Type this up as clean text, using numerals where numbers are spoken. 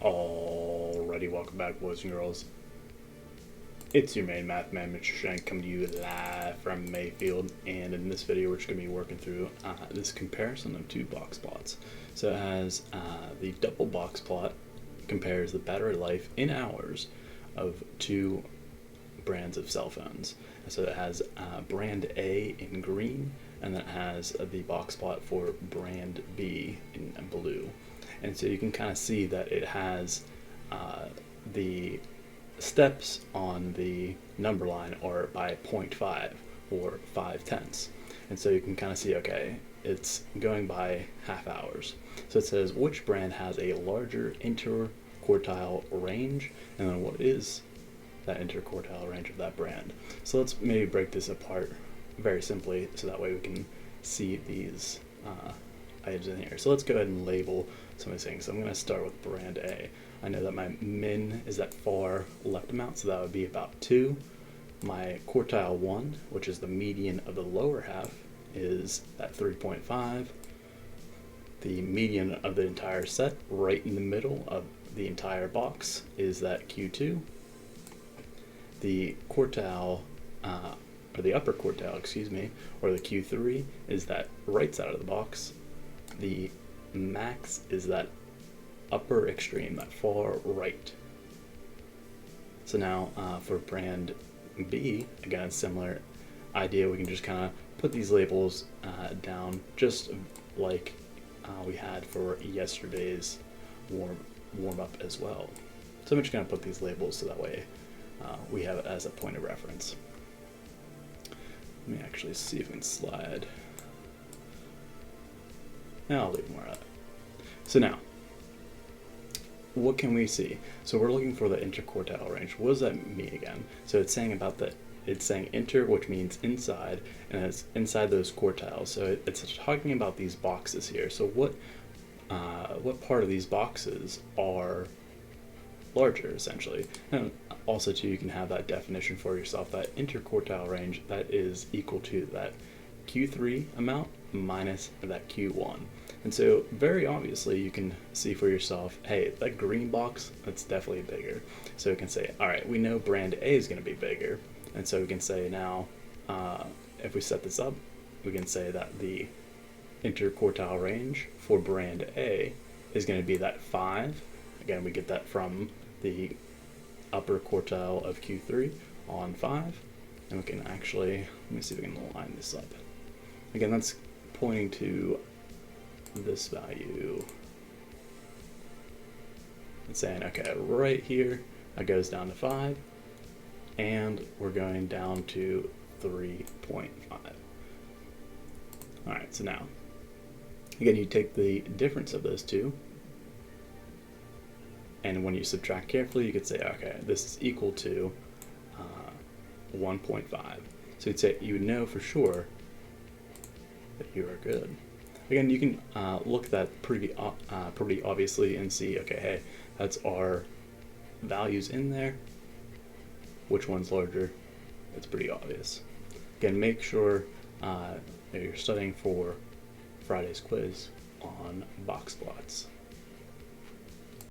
Alrighty, welcome back, boys and girls. It's your main math man, Mr. Shank, coming to you live from Mayfield. And in this video, we're just going to be working through this comparison of two box plots. So it has the double box plot compares the battery life in hours of two brands of cell phones. So it has brand A in green, and then it has the box plot for brand B in blue. And so you can kind of see that it has the steps on the number line are by 0.5 or 5/10. And so you can kind of see, okay, it's going by half hours. So it says which brand has a larger interquartile range, and then what is that interquartile range of that brand. So let's maybe break this apart very simply so that way we can see these items in here. So let's go ahead and label some of these things. So I'm going to start with brand A. I know that my min is that far left amount, so that would be about 2. My quartile 1, which is the median of the lower half, is at 3.5. The median of the entire set, right in the middle of the entire box, is that Q2. The quartile, or the upper quartile, excuse me, or the Q3, is that right side of the box. The max is that upper extreme, that far right. So now for brand B, again, similar idea. We can just kind of put these labels down just like we had for yesterday's warm up as well. So I'm just going to put these labels so that way we have it as a point of reference. Let me actually see if we can slide. And I'll leave more of that. So now, what can we see? So we're looking for the interquartile range. What does that mean again? So it's saying about the, it's saying inter, which means inside, and it's inside those quartiles. So it's talking about these boxes here. So what part of these boxes are larger, essentially? And also, too, you can have that definition for yourself. That interquartile range, that is equal to that Q3 amount minus that Q1. And so very obviously you can see for yourself, hey, that green box, that's definitely bigger. So we can say, all right, we know brand A is going to be bigger. And so we can say now, if we set this up, we can say that the interquartile range for brand A is going to be that 5. Again, we get that from the upper quartile of Q3 on 5. And we can actually, let me see if we can line this up. Again, that's pointing to this value. It's saying, okay, right here, it goes down to 5, and we're going down to 3.5. All right, so now, again, you take the difference of those two, and when you subtract carefully, you could say, okay, this is equal to 1.5. So you'd say, you would know for sure that you are good. Again, you can look at that pretty obviously and see, okay, hey, that's our values in there. Which one's larger? It's pretty obvious. Again, make sure that you're studying for Friday's quiz on box plots.